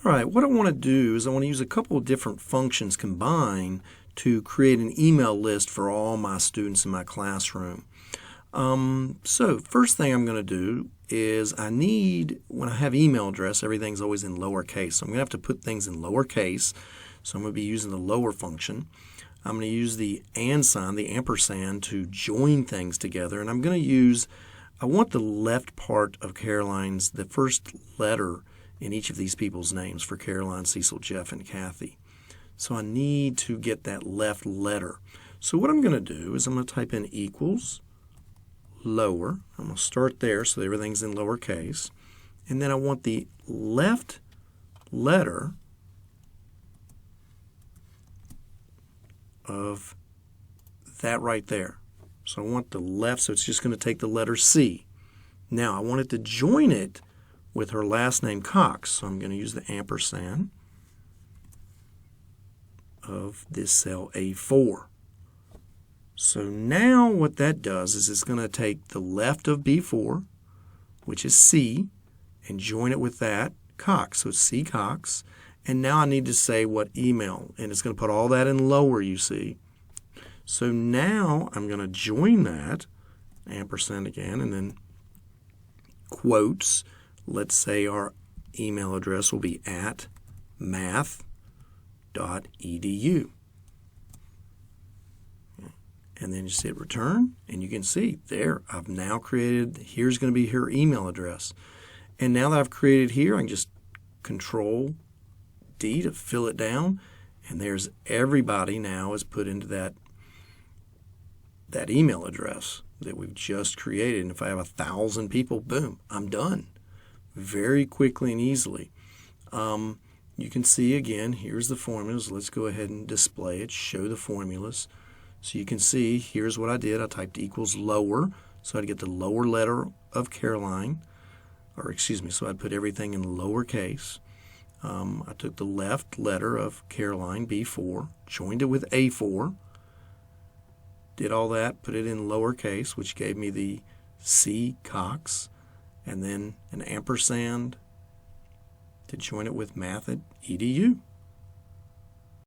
All right, what I want to do is I want to use a couple of different functions combined to create an email list for all my students in my classroom. So first thing I'm going to do is when I have email address, everything's always in lowercase. So I'm going to have to put things in lowercase. So I'm going to be using the lower function. I'm going to use the and sign, the ampersand, to join things together. And I'm going to I want the left part of Caroline's, the first letter in each of these people's names for Caroline, Cecil, Jeff, and Kathy. So I need to get that left letter. So what I'm going to do is I'm going to type in equals lower. I'm going to start there so everything's in lowercase. And then I want the left letter of that right there. So I want the left, so it's just going to take the letter C. Now I want it to join it with her last name Cox. So I'm going to use the ampersand of this cell A4. So now what that does is it's going to take the left of B4, which is C, and join it with that Cox. So it's C Cox. And now I need to say what email, and it's going to put all that in lower, you see. So now I'm going to join that, ampersand again, and then quotes. Let's say our email address will be at math.edu. And then just hit return, and you can see there I've now created, here's going to be her email address. And now that I've created here, I can just Control D to fill it down, and there's everybody now is put into that email address that we've just created. And if I have 1,000 people, boom, I'm done. Very quickly and easily. You can see again, here's the formulas. Let's go ahead and display it, show the formulas. So you can see, here's what I did. I typed equals lower, so I'd get the lower letter of Caroline, so I'd put everything in lowercase. I took the left letter of Caroline, B4, joined it with A4, did all that, put it in lowercase, which gave me the C Cox, and then an ampersand to join it with math@edu.